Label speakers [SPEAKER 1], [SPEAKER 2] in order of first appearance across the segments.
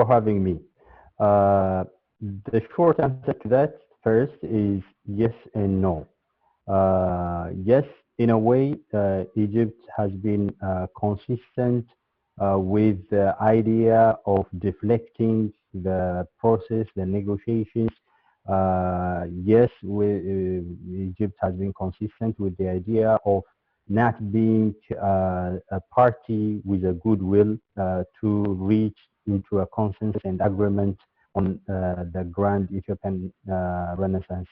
[SPEAKER 1] for having me. The short answer to that first is yes and no. Yes, in a way, Egypt has been consistent with the idea of deflecting the process, the negotiations. Yes, Egypt has been consistent with the idea of not being a party with a goodwill to reach into a consensus and agreement on the Grand Ethiopian Renaissance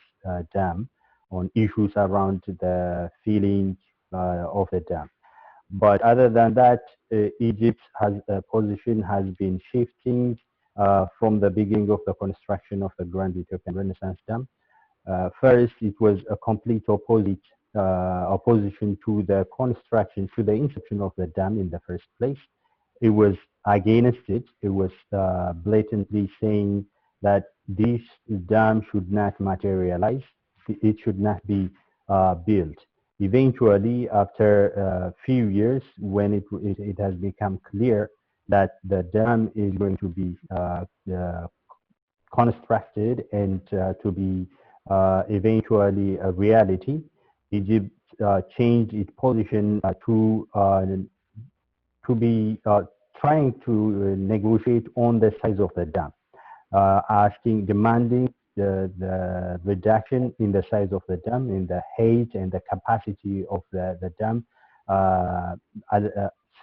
[SPEAKER 1] Dam, on issues around the filling of the dam. But other than that, Egypt's position has been shifting from the beginning of the construction of the Grand Ethiopian Renaissance Dam. First, it was a complete opposition to the construction, to the inception of the dam in the first place. It was against it. It was blatantly saying that this dam should not materialize. It should not be built. Eventually, after a few years, when it has become clear that the dam is going to be constructed and to be eventually a reality, Egypt changed its position to be trying to negotiate on the size of the dam, demanding the reduction in the size of the dam, in the height and the capacity of the dam,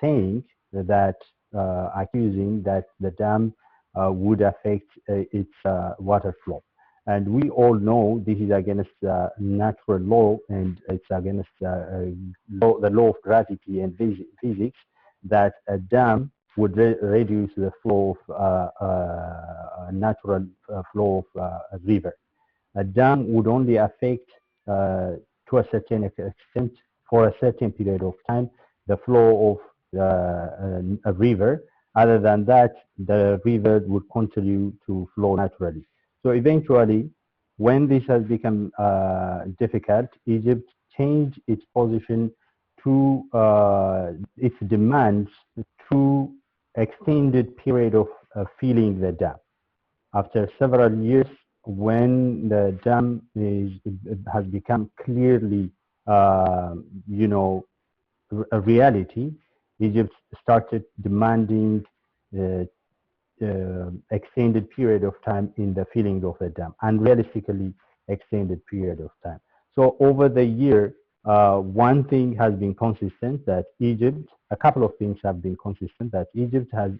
[SPEAKER 1] saying that, accusing that the dam would affect its water flow. And we all know this is against natural law, and it's against the law of gravity and physics, that a dam would reduce the flow of natural flow of a river. A dam would only affect to a certain extent, for a certain period of time, the flow of a river. Other than that, the river would continue to flow naturally. So eventually, when this has become difficult, Egypt changed its position to its demands to extended period of filling the dam. After several years, when the dam has become clearly, a reality, Egypt started demanding extended period of time in the filling of the dam, and realistically extended period of time. So over the year, one thing has been consistent, that Egypt, a couple of things have been consistent, that Egypt has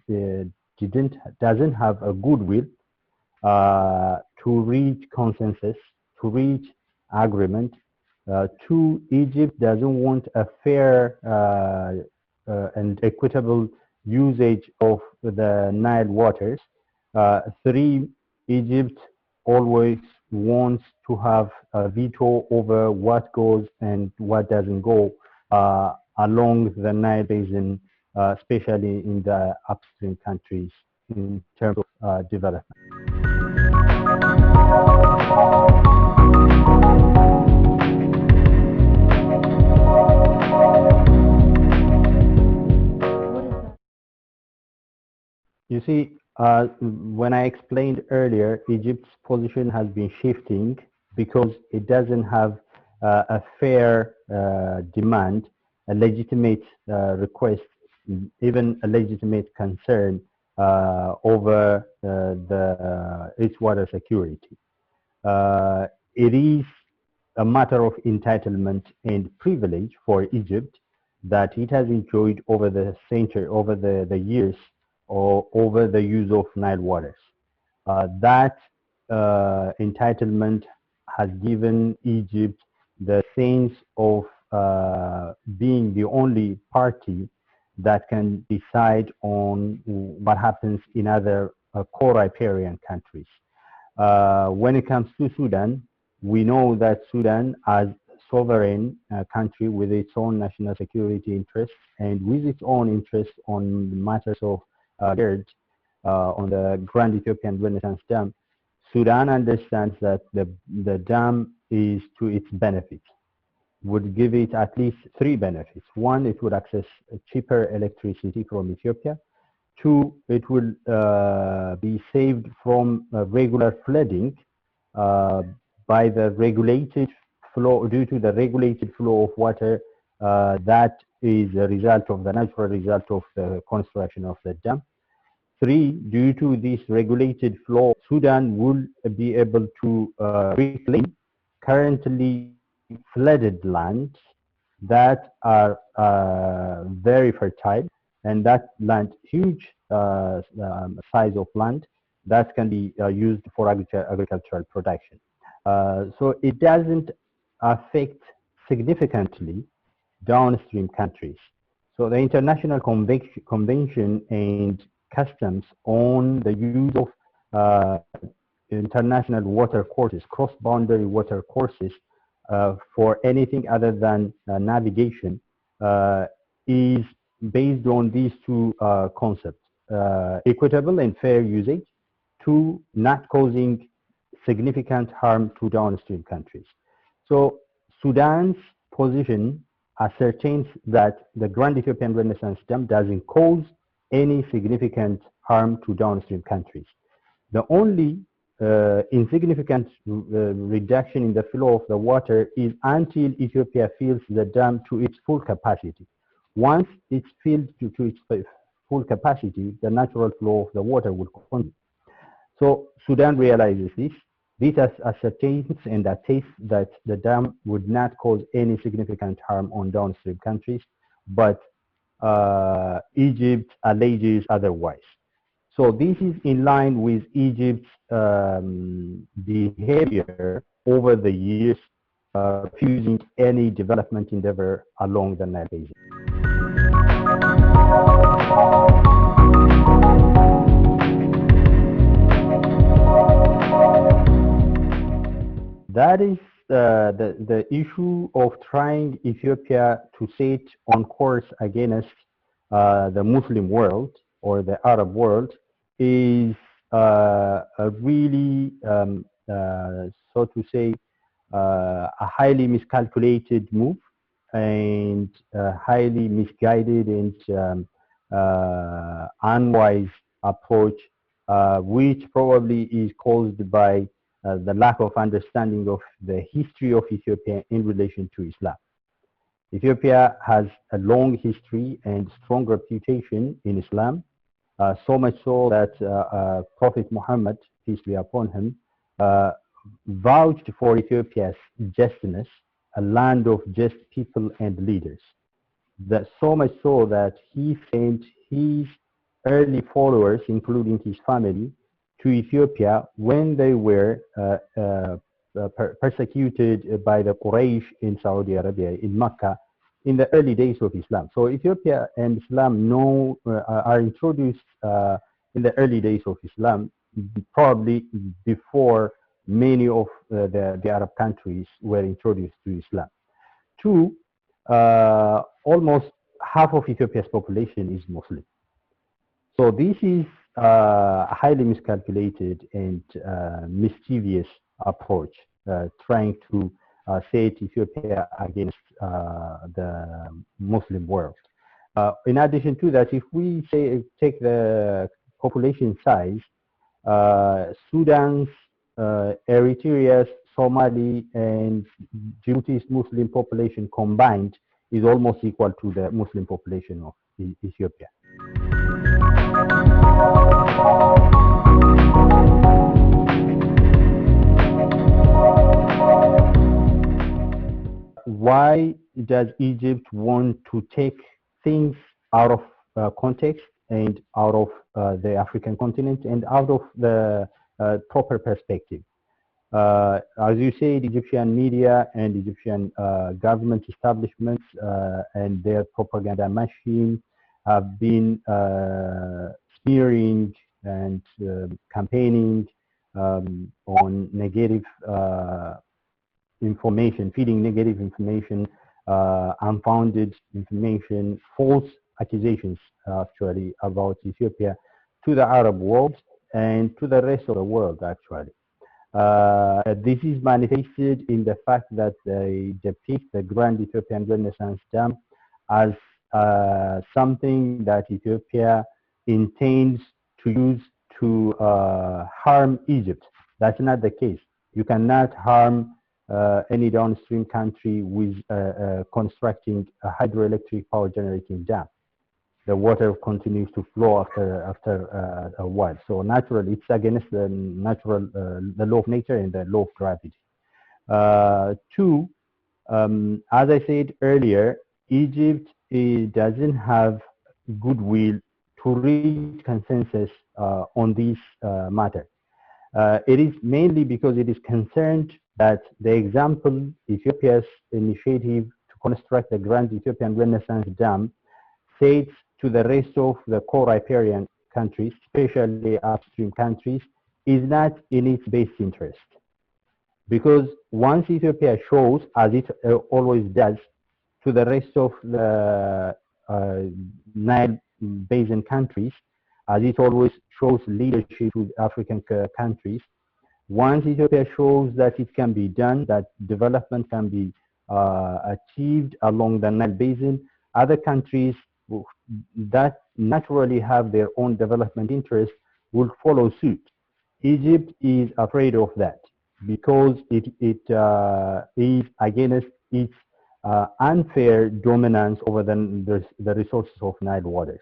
[SPEAKER 1] doesn't have a goodwill to reach consensus, to reach agreement. Egypt doesn't want a fair and equitable usage of the Nile waters. Three, Egypt always wants to have a veto over what goes and what doesn't go along the Nile basin, especially in the upstream countries in terms of development. You see, when I explained earlier, Egypt's position has been shifting because it doesn't have a fair demand, a legitimate request, even a legitimate concern over its water security. It is a matter of entitlement and privilege for Egypt that it has enjoyed over the century, over the years, or over the use of Nile waters. That entitlement has given Egypt the sense of being the only party that can decide on what happens in other core riparian countries. When it comes to Sudan, we know that Sudan, as sovereign country with its own national security interests and with its own interests on matters of on the Grand Ethiopian Renaissance Dam, Sudan understands that the dam is to its benefit, would give it at least three benefits. One, it would access cheaper electricity from Ethiopia. Two, it will be saved from regular flooding uh, by the regulated flow, due to the regulated flow of water that is a result of the natural result of the construction of the dam. Three, due to this regulated flow, Sudan will be able to reclaim currently flooded lands that are very fertile, and that land, huge size of land, that can be used for agricultural production. So it doesn't affect significantly downstream countries. So the international convention and customs on the use of international water courses, cross-boundary water courses for anything other than navigation is based on these two concepts, equitable and fair usage, to not causing significant harm to downstream countries. So Sudan's position ascertains that the Grand Ethiopian Renaissance Dam doesn't cause any significant harm to downstream countries. The only insignificant reduction in the flow of the water is until Ethiopia fills the dam to its full capacity. Once it's filled to its full capacity, the natural flow of the water will continue. So Sudan realizes this. This ascertains and attests that the dam would not cause any significant harm on downstream countries, but Egypt alleges otherwise. So this is in line with Egypt's behavior over the years, refusing any development endeavor along the Nile Basin. That is the issue of trying Ethiopia to set on course against the Muslim world or the Arab world is a really, so to say, a highly miscalculated move and highly misguided and unwise approach, which probably is caused by the lack of understanding of the history of Ethiopia in relation to Islam. Ethiopia has a long history and strong reputation in Islam, so much so that Prophet Muhammad, peace be upon him, vouched for Ethiopia's justness, a land of just people and leaders. That so much so that he sent his early followers, including his family, to Ethiopia when they were persecuted by the Quraysh in Saudi Arabia, in Mecca, in the early days of Islam. So Ethiopia and Islam are introduced in the early days of Islam, probably before many of the Arab countries were introduced to Islam. Two, almost half of Ethiopia's population is Muslim. So this is a highly miscalculated and mischievous approach, trying to set Ethiopia against the Muslim world. In addition to that, if we take the population size, Sudan's, Eritrea's, Somali, and Djibouti's Muslim population combined is almost equal to the Muslim population of Ethiopia. Why does Egypt want to take things out of context and out of the African continent and out of the proper perspective? As you said, Egyptian media and Egyptian government establishments and their propaganda machine have been smearing and campaigning on negative information, feeding negative information, unfounded information, false accusations actually about Ethiopia to the Arab world and to the rest of the world actually. This is manifested in the fact that they depict the Grand Ethiopian Renaissance Dam as something that Ethiopia intends to use to harm Egypt. That's not the case. You cannot harm any downstream country with constructing a hydroelectric power generating dam. The water continues to flow after a while. So naturally, it's against the natural the law of nature and the law of gravity. Two, as I said earlier, Egypt doesn't have goodwill to reach consensus on this matter. It is mainly because it is concerned that the example Ethiopia's initiative to construct the Grand Ethiopian Renaissance Dam sets to the rest of the core riparian countries, especially upstream countries, is not in its best interest. Because once Ethiopia shows, as it always does, to the rest of the Nile Basin countries, as it always shows leadership to African countries, once Ethiopia shows that it can be done, that development can be achieved along the Nile Basin, other countries that naturally have their own development interests will follow suit. Egypt is afraid of that because it is against its unfair dominance over the resources of Nile waters.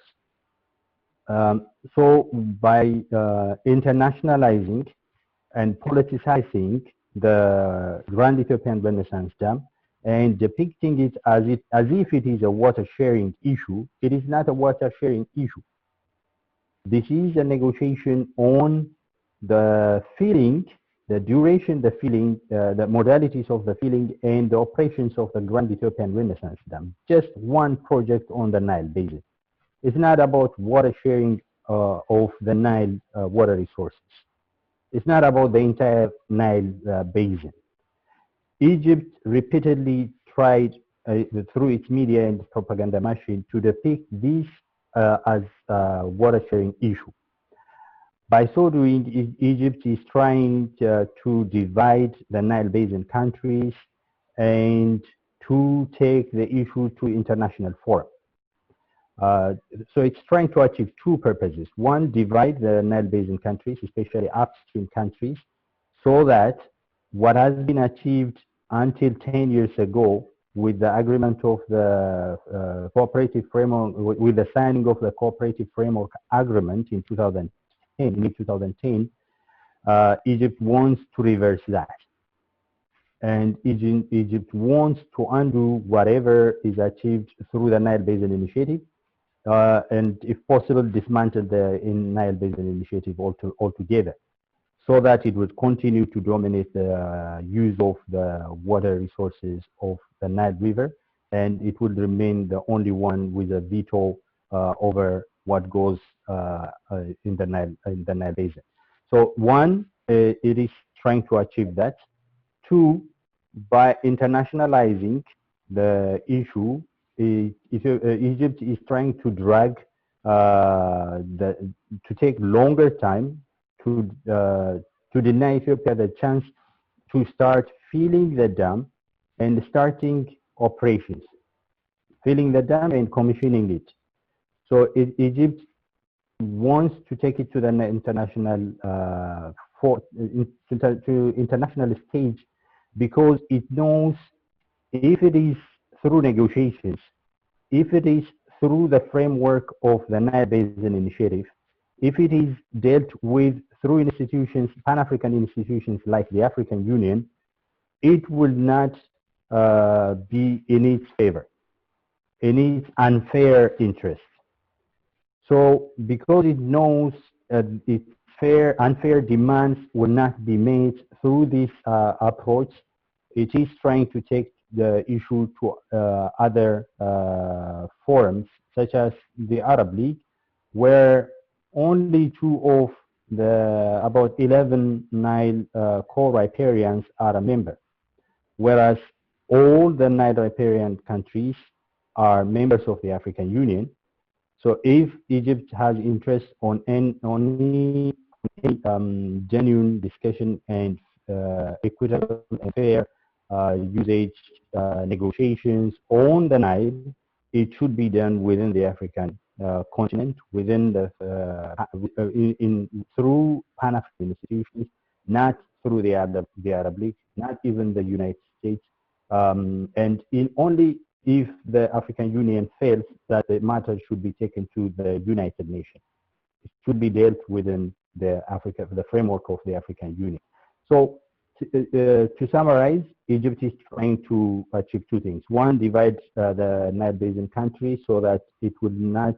[SPEAKER 1] So by internationalizing and politicizing the Grand Ethiopian Renaissance Dam and depicting it as if it is a water sharing issue, it is not a water sharing issue. This is a negotiation on the filling, the duration, the filling, the modalities of the filling, and the operations of the Grand Ethiopian Renaissance Dam. Just one project on the Nile Basin. It's not about water sharing of the Nile water resources. It's not about the entire Nile Basin. Egypt repeatedly tried through its media and propaganda machine to depict this as a water sharing issue. By so doing, Egypt is trying to divide the Nile Basin countries and to take the issue to international forum. So it's trying to achieve two purposes. One, divide the Nile Basin countries, especially upstream countries, so that what has been achieved until 10 years ago with the agreement of the cooperative framework, with the signing of the cooperative framework agreement in 2010, mid-2010, Egypt wants to reverse that. And Egypt wants to undo whatever is achieved through the Nile Basin Initiative, and if possible, dismantle the Nile Basin Initiative altogether, so that it would continue to dominate the use of the water resources of the Nile River, and it would remain the only one with a veto over what goes in the Nile Basin. So one, it is trying to achieve that. Two, by internationalizing the issue, Egypt is trying to drag to take longer time to deny Ethiopia the chance to start filling the dam and starting operations, filling the dam and commissioning it. So Egypt wants to take it to the international to international stage because it knows if it is through negotiations, if it is through the framework of the Nile Basin Initiative, if it is dealt with through institutions, Pan-African institutions like the African Union, it will not be in its favor, in its unfair interest. So because it knows its unfair demands will not be made through this approach, it is trying to take the issue to other forums, such as the Arab League, where only two of the about 11 Nile core riparians are a member, whereas all the Nile riparian countries are members of the African Union. So if Egypt has interest on any genuine discussion and equitable and fair usage negotiations on the Nile, it should be done within the African continent within through Pan-African institutions, not through the Arab League, not even the United States, and in only if the African Union fails, that the matter should be taken to the United Nations. It should be dealt within the framework of the African Union. So to summarize, Egypt is trying to achieve two things. One, divide the Nile Basin countries so that it would not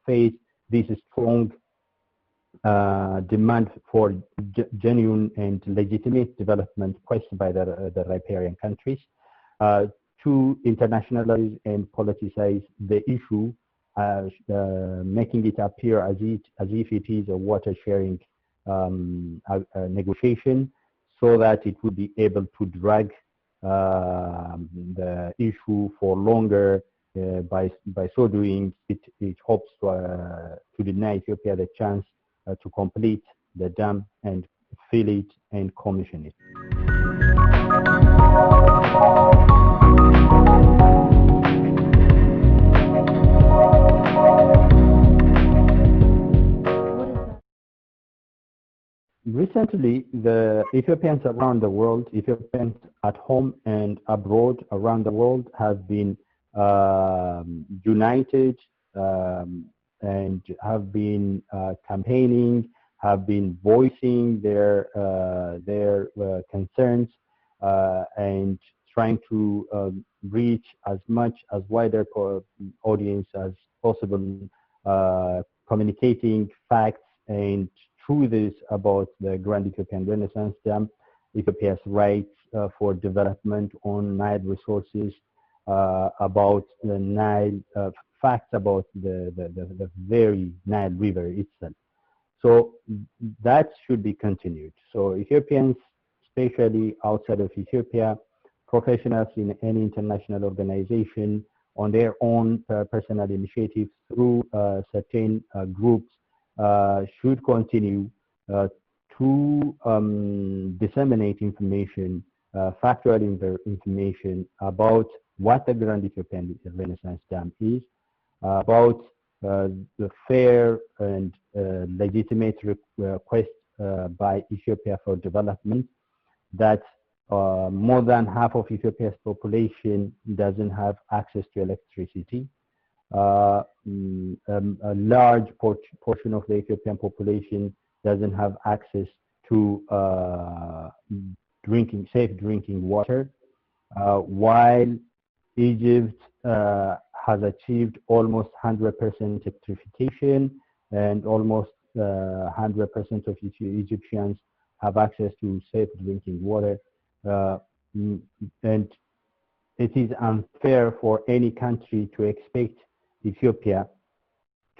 [SPEAKER 1] face this strong demand for genuine and legitimate development questioned by the riparian countries. To internationalize and politicize the issue, making it appear as if it is a water sharing negotiation, so that it would be able to drag the issue for longer. By so doing, it hopes to deny Ethiopia the chance to complete the dam and fill it and commission it. Recently, the Ethiopians around the world, Ethiopians at home and abroad around the world, have been united and have been campaigning, have been voicing their concerns and trying to reach as much as wider audience as possible, communicating facts and truths about the Grand Ethiopian Renaissance Dam, Ethiopia's rights for development on Nile resources, about the Nile, facts about the very Nile River itself. So that should be continued. So Ethiopians, especially outside of Ethiopia, professionals in any international organization, on their own personal initiatives through certain groups, should continue to disseminate information, factual information about what the Grand Ethiopian Renaissance Dam is, about the fair and legitimate request by Ethiopia for development, that more than half of Ethiopia's population doesn't have access to electricity. A large portion of the Ethiopian population doesn't have access to safe drinking water, while Egypt has achieved almost 100% electrification, and almost 100% of Egyptians have access to safe drinking water. And it is unfair for any country to expect Ethiopia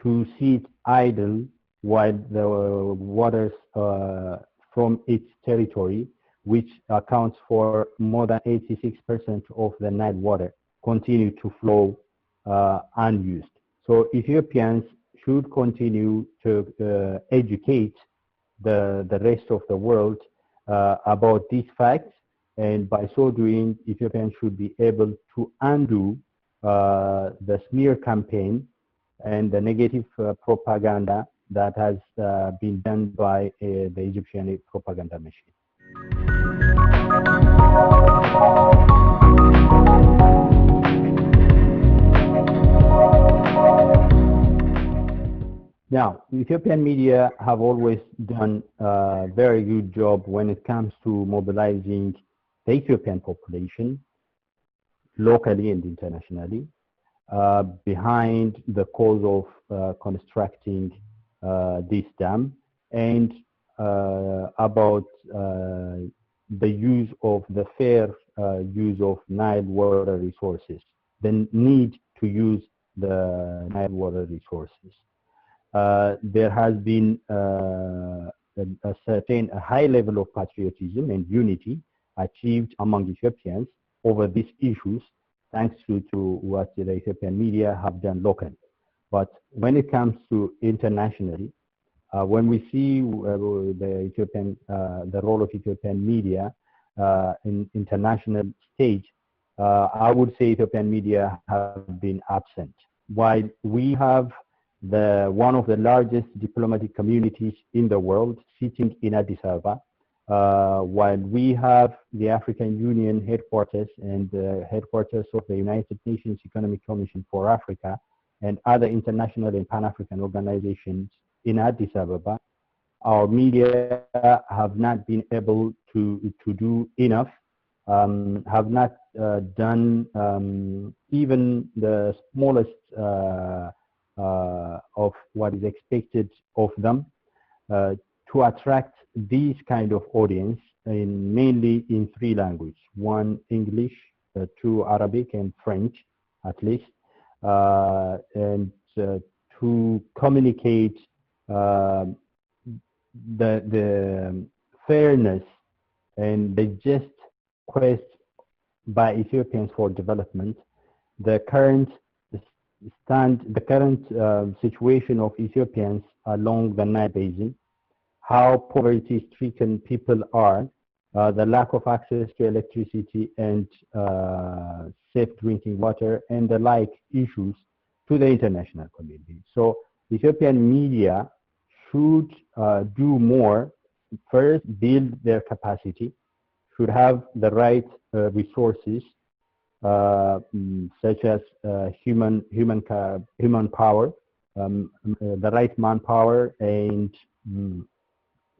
[SPEAKER 1] to sit idle while the waters from its territory, which accounts for more than 86% of the Nile water, continue to flow unused. So Ethiopians should continue to educate the rest of the world about these facts, and by so doing, Ethiopians should be able to undo the smear campaign and the negative propaganda that has been done by the Egyptian propaganda machine. Now, Ethiopian media have always done a very good job when it comes to mobilizing the Ethiopian population, locally and internationally, behind the cause of constructing this dam, and about the use of the fair use of Nile water resources, the need to use the Nile water resources. There has been a high level of patriotism and unity achieved among Ethiopians over these issues, thanks to what the Ethiopian media have done locally. But when it comes to internationally, when we see the role of Ethiopian media in international stage, I would say Ethiopian media have been absent. While we have one of the largest diplomatic communities in the world, sitting in Addis Ababa, while we have the African Union headquarters and the headquarters of the United Nations Economic Commission for Africa and other international and Pan-African organizations in Addis Ababa, our media have not been able to do enough, have not done even the smallest of what is expected of them to attract these kind of audience, mainly in three languages: one English, two Arabic and French, at least, and to communicate the fairness and the just quest by Ethiopians for development, the current situation of Ethiopians along the Nile Basin, how poverty-stricken people are, the lack of access to electricity and safe drinking water, and the like issues to the international community. So Ethiopian media should do more. First, build their capacity, should have the right resources, such as human power, the right manpower, and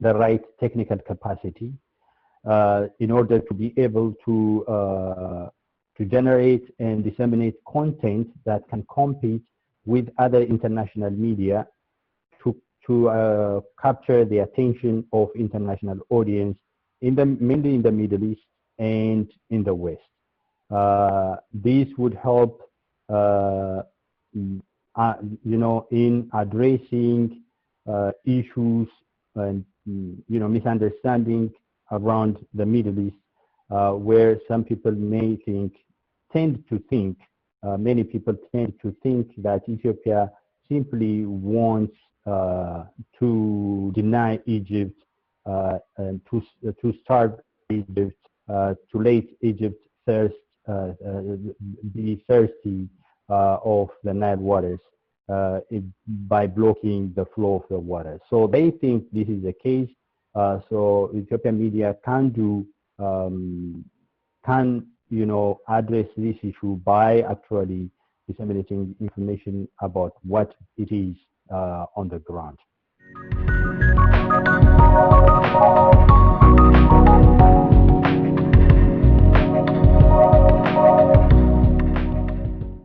[SPEAKER 1] the right technical capacity, in order to be able to generate and disseminate content that can compete with other international media to capture the attention of international audience mainly in the Middle East and in the West. This would help, in addressing issues and misunderstanding around the Middle East, where some people may tend to think, many people tend to think that Ethiopia simply wants to deny Egypt and to starve Egypt, to let Egypt be thirsty of the Nile waters by blocking the flow of the water. So they think this is the case. So Ethiopian media can address this issue by actually disseminating information about what it is on the ground.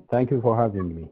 [SPEAKER 1] Thank you for having me.